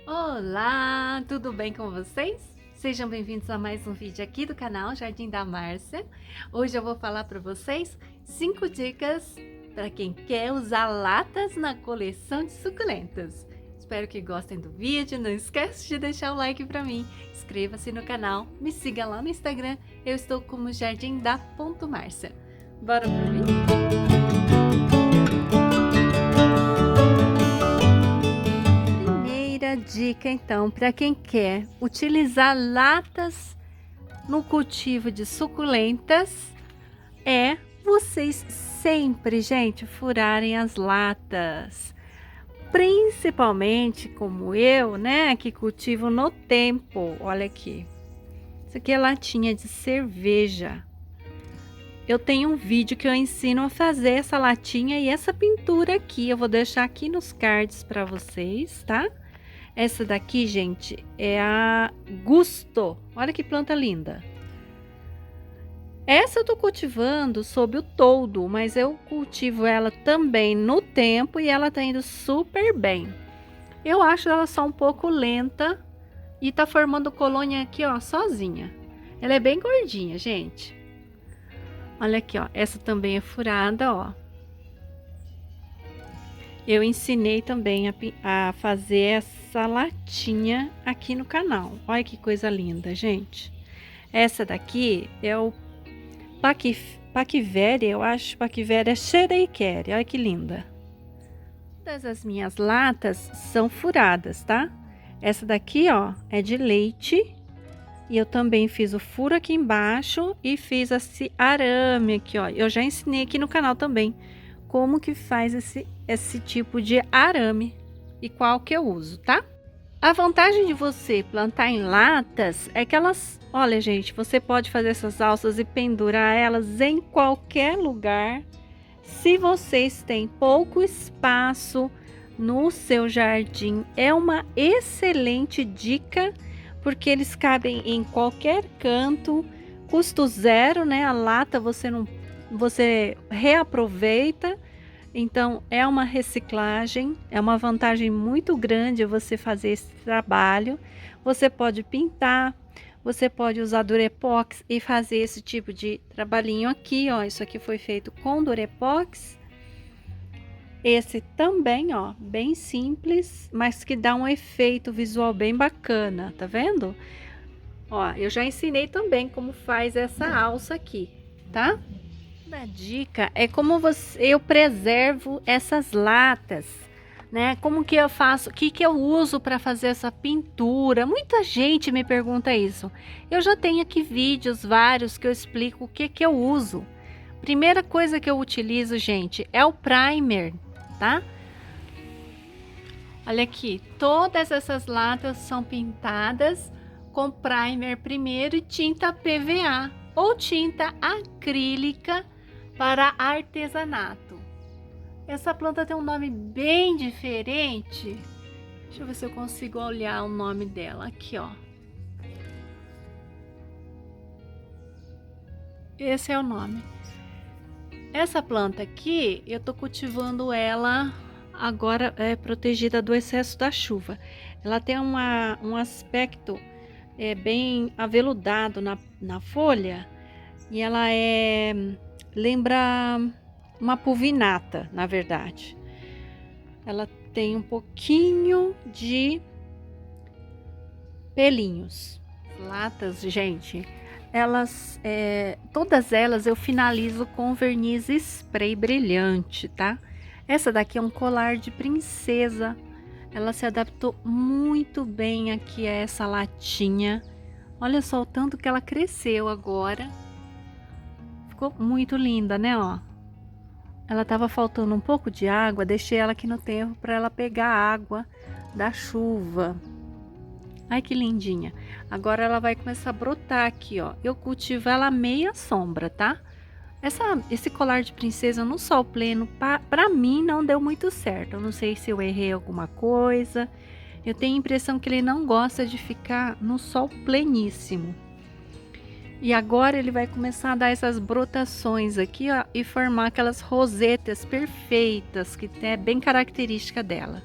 Olá, tudo bem com vocês? Sejam bem-vindos a mais um vídeo aqui do canal Jardim da Márcia. Hoje eu vou falar para vocês 5 dicas para quem quer usar latas na coleção de suculentas. Espero que gostem do vídeo, não esquece de deixar o like para mim, inscreva-se no canal, me siga lá no Instagram, eu estou como jardimda.marcia. Bora pro vídeo? Primeira dica então, para quem quer utilizar latas no cultivo de suculentas, é vocês sempre, gente, furarem as latas. Principalmente como eu, né, que cultivo no tempo. Olha aqui. Isso aqui é latinha de cerveja. Eu tenho um vídeo que eu ensino a fazer essa latinha e essa pintura aqui. Eu vou deixar aqui nos cards para vocês, tá? Essa daqui, gente, é a Gusto. Olha que planta linda. Essa eu tô cultivando sob o toldo, mas eu cultivo ela também no tempo e ela tá indo super bem. Eu acho ela só um pouco lenta e tá formando colônia aqui, ó, sozinha. Ela é bem gordinha, gente. Olha aqui, ó, essa também é furada, ó. Eu ensinei também a fazer essa latinha aqui no canal. Olha que coisa linda, gente. Essa daqui é o Paquivéria, eu acho. Paquivéria Xereikeri. Olha que linda. Todas as minhas latas são furadas, tá? Essa daqui, ó, é de leite. E eu também fiz o furo aqui embaixo e fiz esse arame aqui, ó. Eu já ensinei aqui no canal também como que faz esse tipo de arame e qual que eu uso, tá? A vantagem de você plantar em latas é que elas, olha gente, você pode fazer essas alças e pendurar elas em qualquer lugar. Se vocês têm pouco espaço no seu jardim, é uma excelente dica, porque eles cabem em qualquer canto, custo zero, né? A lata você reaproveita. Então, é uma reciclagem, é uma vantagem muito grande você fazer esse trabalho. Você pode pintar, você pode usar Durepox e fazer esse tipo de trabalhinho aqui, ó. Isso aqui foi feito com Durepox. Esse também, ó, bem simples, mas que dá um efeito visual bem bacana, tá vendo? Ó, eu já ensinei também como faz essa alça aqui, tá? A dica é como eu preservo essas latas, né? Como que eu faço? O que que eu uso para fazer essa pintura? Muita gente me pergunta isso. Eu já tenho aqui vídeos vários que eu explico o que que eu uso. Primeira coisa que eu utilizo, gente, é o primer, tá? Olha aqui, todas essas latas são pintadas com primer primeiro e tinta PVA ou tinta acrílica para artesanato. Essa planta tem um nome bem diferente. Deixa eu ver se eu consigo olhar o nome dela aqui, ó. Esse é o nome. Essa planta aqui, eu tô cultivando ela agora protegida do excesso da chuva. Ela tem um aspecto bem aveludado na folha e ela lembra uma pulvinata, na verdade. Ela tem um pouquinho de pelinhos. Latas, gente, todas elas eu finalizo com verniz spray brilhante, tá? Essa daqui é um colar de princesa. Ela se adaptou muito bem aqui a essa latinha. Olha só o tanto que ela cresceu agora. Ficou muito linda, né, ó? Ela tava faltando um pouco de água, deixei ela aqui no tempo para ela pegar a água da chuva. Ai, que lindinha. Agora ela vai começar a brotar aqui, ó. Eu cultivo ela meia sombra, tá? Esse colar de princesa no sol pleno, pra mim, não deu muito certo. Eu não sei se eu errei alguma coisa. Eu tenho a impressão que ele não gosta de ficar no sol pleníssimo. E agora ele vai começar a dar essas brotações aqui, ó, e formar aquelas rosetas perfeitas, que é bem característica dela.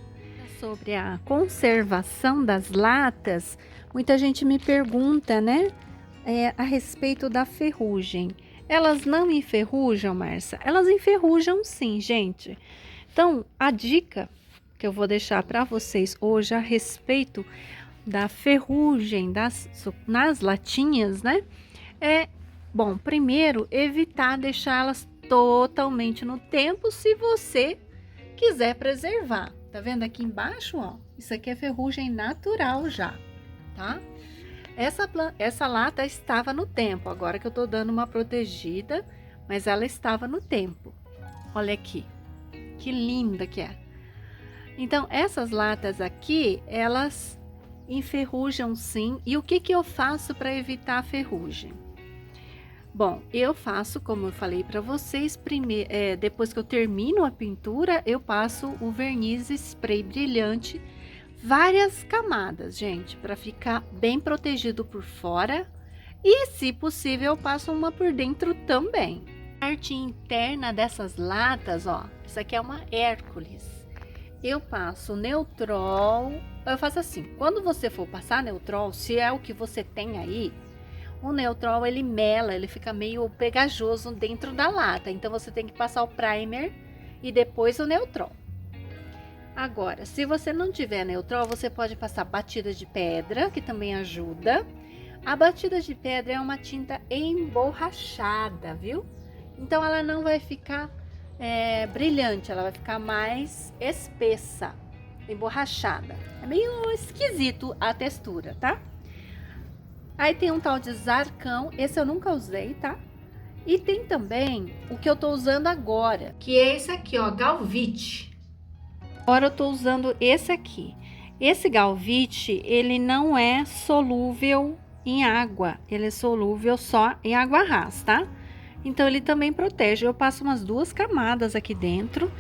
sobre a conservação das latas, muita gente me pergunta, né, a respeito da ferrugem. Elas não enferrujam, Márcia? Elas enferrujam sim, gente. Então, a dica que eu vou deixar para vocês hoje a respeito da ferrugem nas latinhas, né, bom, primeiro, evitar deixá-las totalmente no tempo se você quiser preservar. Tá vendo aqui embaixo, ó? Isso aqui é ferrugem natural já, tá? Essa lata estava no tempo, agora que eu tô dando uma protegida, mas ela estava no tempo. Olha aqui, que linda que é. Então, essas latas aqui, elas enferrujam sim. E o que que eu faço para evitar a ferrugem? Bom, eu faço, como eu falei para vocês, primeiro, depois que eu termino a pintura, eu passo o verniz spray brilhante, várias camadas, gente, para ficar bem protegido por fora. E, se possível, eu passo uma por dentro também. A parte interna dessas latas, ó, isso aqui é uma Hércules. Eu passo Neutrol, eu faço assim, quando você for passar Neutrol, se é o que você tem aí, o Neutrol ele mela, ele fica meio pegajoso dentro da lata, então você tem que passar o primer e depois o Neutrol. Agora, se você não tiver Neutrol, você pode passar batida de pedra, que também ajuda. A batida de pedra é uma tinta emborrachada, viu? Então ela não vai ficar brilhante, ela vai ficar mais espessa, emborrachada. É meio esquisito a textura, tá? Aí tem um tal de Zarcão, esse eu nunca usei, tá? E tem também o que eu tô usando agora, que é esse aqui, ó, Galvite. Agora eu tô usando esse aqui. Esse Galvite, ele não é solúvel em água, ele é solúvel só em água rasa, tá? Então ele também protege. Eu passo umas 2 camadas aqui dentro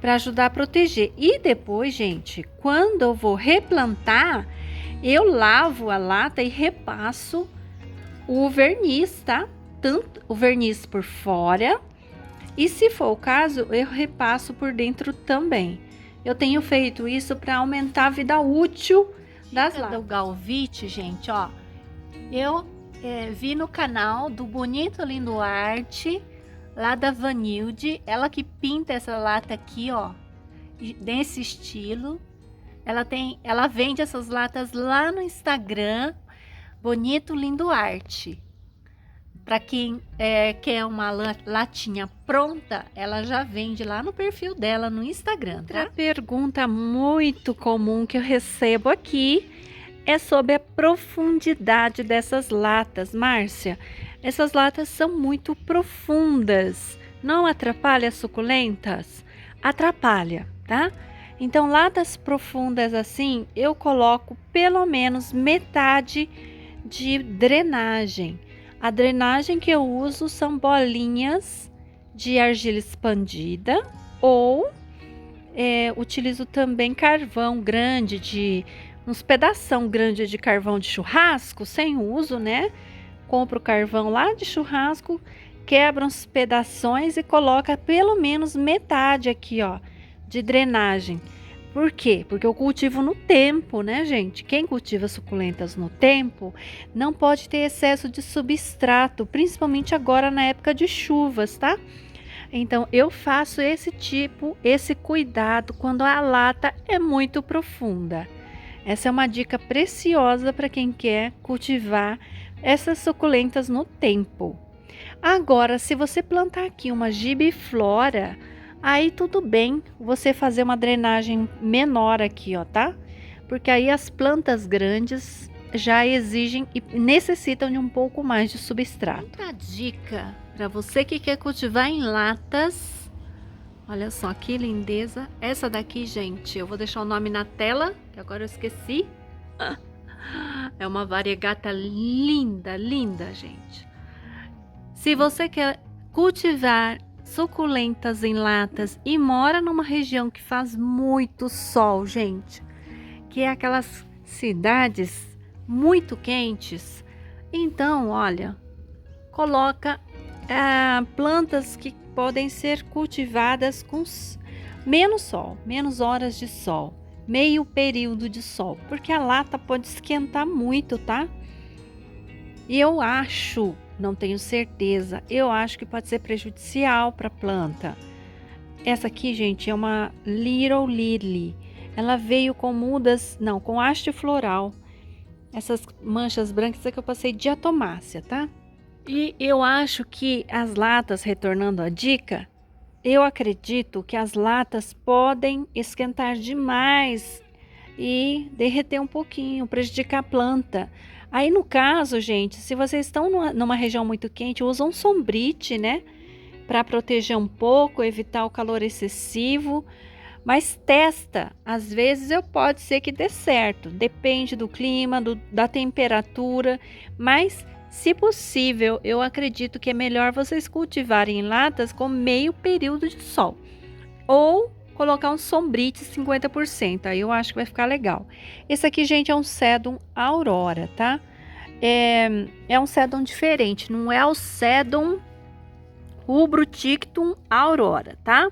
para ajudar a proteger. E depois, gente, quando eu vou replantar, eu lavo a lata e repasso o verniz, tá? Tanto o verniz por fora, e se for o caso, eu repasso por dentro também. Eu tenho feito isso para aumentar a vida útil das latas. Do Galvite, gente, ó, eu vi no canal do Bonito Lindo Arte, lá da Vanilde, ela que pinta essa lata aqui, ó, desse estilo. Ela vende essas latas lá no Instagram, Bonito Lindo Arte. Para quem quer uma latinha pronta, ela já vende lá no perfil dela no Instagram, tá? Outra pergunta muito comum que eu recebo aqui é sobre a profundidade dessas latas. Márcia, essas latas são muito profundas. Não atrapalha as suculentas? Atrapalha, tá? Então, latas profundas assim, eu coloco pelo menos metade de drenagem. A drenagem que eu uso são bolinhas de argila expandida ou utilizo também carvão grande, uns pedação grande de carvão de churrasco, sem uso, né? Compro carvão lá de churrasco, quebra uns pedaços e coloca pelo menos metade aqui, ó, de drenagem. Por quê? Porque eu cultivo no tempo, né, gente? Quem cultiva suculentas no tempo não pode ter excesso de substrato, principalmente agora na época de chuvas, tá? Então, eu faço esse cuidado quando a lata é muito profunda. Essa é uma dica preciosa para quem quer cultivar essas suculentas no tempo. Agora, se você plantar aqui uma gibiflora, aí tudo bem você fazer uma drenagem menor aqui, ó, tá? Porque aí as plantas grandes já exigem e necessitam de um pouco mais de substrato. Outra dica para você que quer cultivar em latas, olha só que lindeza. Essa daqui, gente, eu vou deixar o nome na tela, que agora eu esqueci. É uma variegata linda, linda, gente. Se você quer cultivar suculentas em latas e mora numa região que faz muito sol, gente, que é aquelas cidades muito quentes, então, olha, coloca plantas que podem ser cultivadas com menos sol, menos horas de sol. meio período de sol, porque a lata pode esquentar muito, tá? E eu acho, não tenho certeza, eu acho que pode ser prejudicial para a planta. Essa aqui, gente, é uma Little Lily. Ela veio com mudas, não, com haste floral. Essas manchas brancas é que eu passei diatomácea, tá? E eu acho que as latas, retornando à dica, eu acredito que as latas podem esquentar demais e derreter um pouquinho, prejudicar a planta. Aí no caso, gente, se vocês estão numa região muito quente, usam um sombrite, né? Para proteger um pouco, evitar o calor excessivo. Mas testa, às vezes pode ser que dê certo, depende do clima, da temperatura, mas se possível, eu acredito que é melhor vocês cultivarem em latas com meio período de sol, ou colocar um sombrite 50%, aí eu acho que vai ficar legal. Esse aqui, gente, é um Sedum Aurora, tá? É um Sedum diferente, não é o Sedum Rubrotictum Aurora, tá?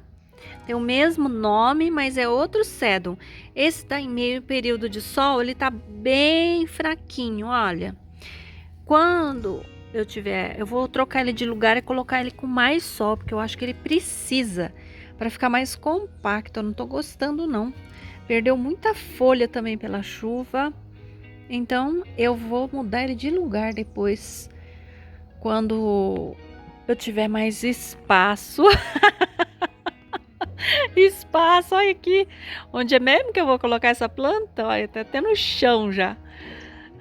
Tem o mesmo nome, mas é outro Sedum. Esse tá em meio período de sol, ele tá bem fraquinho, olha. Quando eu vou trocar ele de lugar e colocar ele com mais sol, porque eu acho que ele precisa para ficar mais compacto. Eu não tô gostando não. Perdeu muita folha também pela chuva. Então eu vou mudar ele de lugar depois, quando eu tiver mais espaço. Espaço, olha aqui, onde é mesmo que eu vou colocar essa planta? Olha, tá até no chão já.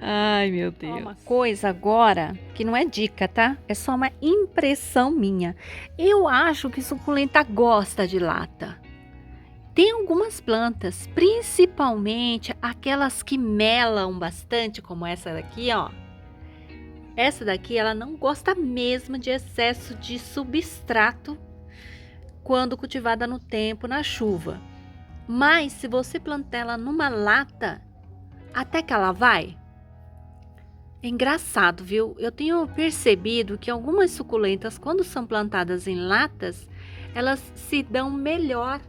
Ai, meu Deus. Uma coisa agora que não é dica, tá? É só uma impressão minha. Eu acho que suculenta gosta de lata. Tem algumas plantas, principalmente aquelas que melam bastante, como essa daqui, ó. Essa daqui, ela não gosta mesmo de excesso de substrato quando cultivada no tempo, na chuva. Mas se você plantar ela numa lata, até que ela vai. É engraçado, viu? Eu tenho percebido que algumas suculentas, quando são plantadas em latas, elas se dão melhor,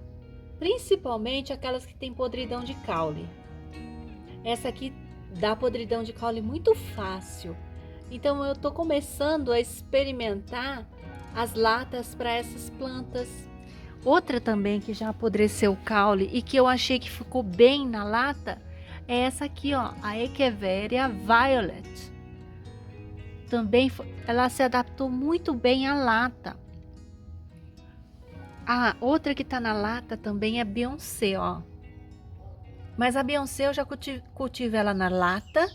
principalmente aquelas que têm podridão de caule. Essa aqui dá podridão de caule muito fácil. Então eu tô começando a experimentar as latas para essas plantas. Outra também que já apodreceu o caule e que eu achei que ficou bem na lata é essa aqui, ó, a Echeveria Violet. Também ela se adaptou muito bem à lata. A outra que tá na lata também é a Beyoncé, ó. Mas a Beyoncé eu já cultivo ela na lata,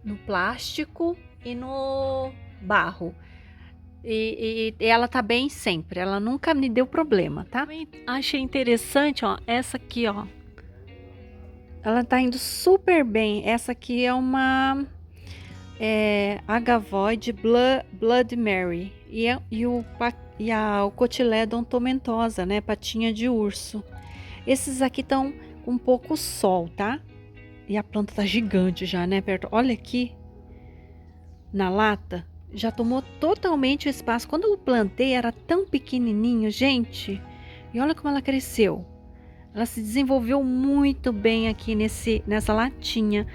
no plástico e no barro. E ela tá bem sempre, ela nunca me deu problema, tá? Achei interessante, ó, essa aqui, ó. Ela tá indo super bem. Essa aqui é uma Agavoid Blood Mary e o Cotyledon tomentosa, né? Patinha de urso. Esses aqui estão com pouco sol, tá? E a planta tá gigante já, né? Perto. Olha aqui na lata. Já tomou totalmente o espaço. Quando eu plantei era tão pequenininho, gente. E olha como ela cresceu. Ela se desenvolveu muito bem aqui nessa latinha.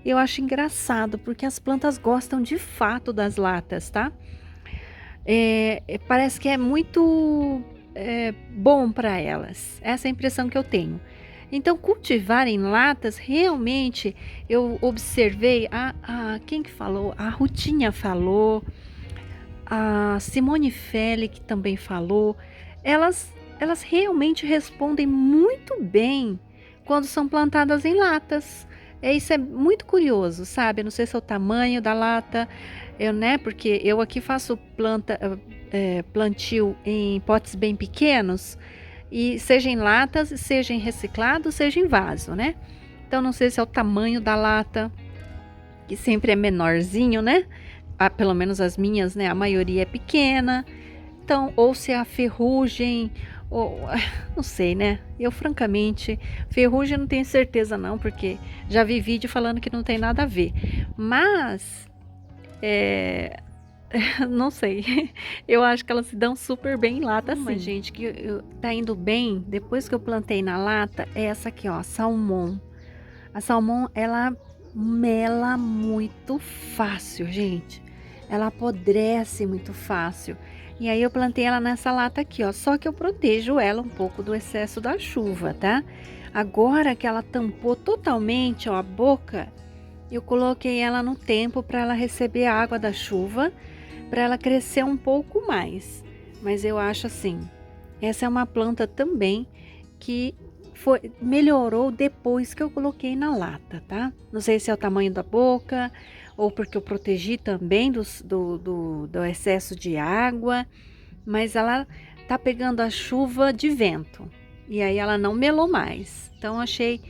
Eu acho engraçado, porque as plantas gostam de fato das latas, tá? Parece que é muito bom para elas. Essa é a impressão que eu tenho. Então, cultivar em latas, realmente, eu observei, quem que falou? A Rutinha falou, a Simone Félix também falou. Elas realmente respondem muito bem quando são plantadas em latas. Isso é muito curioso, sabe? Eu não sei se é o tamanho da lata, porque eu aqui faço plantio em potes bem pequenos, e seja em latas, seja em reciclado, seja em vaso, né? Então não sei se é o tamanho da lata, que sempre é menorzinho, né? Pelo menos as minhas, né? A maioria é pequena. Então, ou se é a ferrugem, ou não sei, né? Eu francamente, ferrugem não tenho certeza não, porque já vi vídeo falando que não tem nada a ver. Mas Não sei. Eu acho que elas se dão super bem em lata, sim. Gente, que tá indo bem, depois que eu plantei na lata, é essa aqui, ó, salmão. A salmão, ela mela muito fácil, gente. Ela apodrece muito fácil. E aí eu plantei ela nessa lata aqui, ó. Só que eu protejo ela um pouco do excesso da chuva, tá? Agora que ela tampou totalmente, ó, a boca, eu coloquei ela no tempo para ela receber a água da chuva, para ela crescer um pouco mais. Mas eu acho assim, essa é uma planta também que melhorou depois que eu coloquei na lata, tá? Não sei se é o tamanho da boca ou porque eu protegi também do excesso de água, mas ela tá pegando a chuva de vento e aí ela não melou mais. Então achei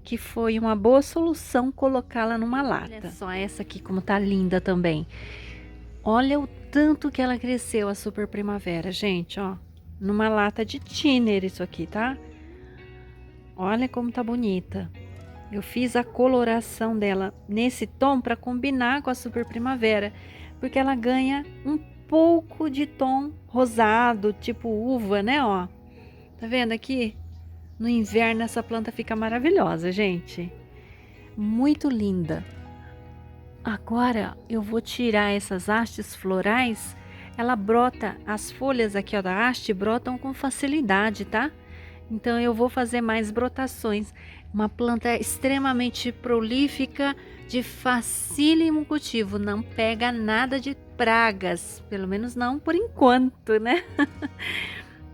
que foi uma boa solução colocá-la numa lata. Olha só essa aqui como tá linda também. Olha o tanto que ela cresceu, a super primavera, gente, ó. Numa lata de thinner isso aqui, tá? Olha como tá bonita. Eu fiz a coloração dela nesse tom para combinar com a super primavera, porque ela ganha um pouco de tom rosado, tipo uva, né, ó. Tá vendo aqui? No inverno essa planta fica maravilhosa, gente. Muito linda. Agora eu vou tirar essas hastes florais. Ela brota, as folhas aqui ó, da haste brotam com facilidade, tá? Então eu vou fazer mais brotações. Uma planta extremamente prolífica, de facílimo cultivo. Não pega nada de pragas, pelo menos não por enquanto, né?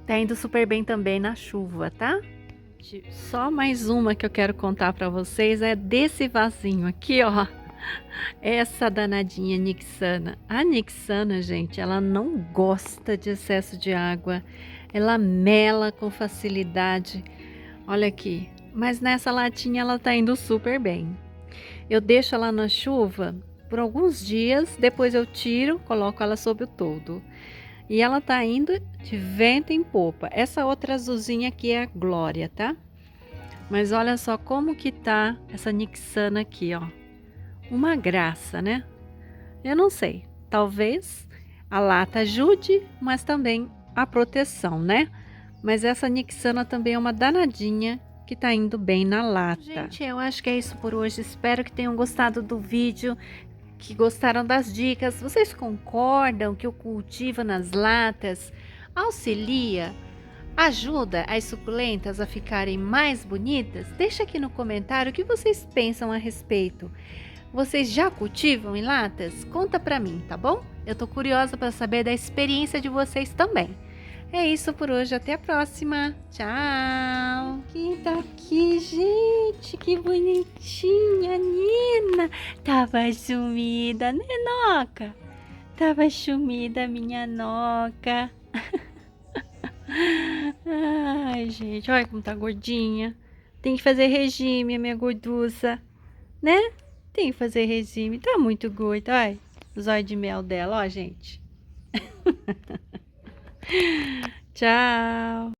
Tá indo super bem também na chuva, tá? Só mais uma que eu quero contar para vocês é desse vasinho aqui, ó. Essa danadinha Nixana. A Nixana, gente, ela não gosta de excesso de água. Ela mela com facilidade. Olha aqui. Mas nessa latinha ela tá indo super bem. Eu deixo ela na chuva por alguns dias, depois eu tiro, coloco ela sob o toldo. E ela tá indo de vento em popa. Essa outra azulzinha aqui é a Glória, tá? Mas olha só como que tá essa Nixana aqui, ó. Uma graça, né? Eu não sei, talvez a lata ajude, mas também a proteção, né? Mas essa Nixana também é uma danadinha que tá indo bem na lata. Gente, eu acho que é isso por hoje. Espero que tenham gostado do vídeo, que gostaram das dicas. Vocês concordam que o cultivo nas latas auxilia, ajuda as suculentas a ficarem mais bonitas? Deixa aqui no comentário o que vocês pensam a respeito. Vocês já cultivam em latas? Conta pra mim, tá bom? Eu tô curiosa para saber da experiência de vocês também. É isso por hoje, até a próxima. Tchau! Quem tá aqui, gente? Que bonitinha, Nina! Tava sumida, né, Noca? Tava sumida, minha Noca. Ai, gente, olha como tá gordinha. Tem que fazer regime, a minha gorduça, né? Tem que fazer regime. Tá muito gorda, olha. O zóio de mel dela, ó, gente. Tchau.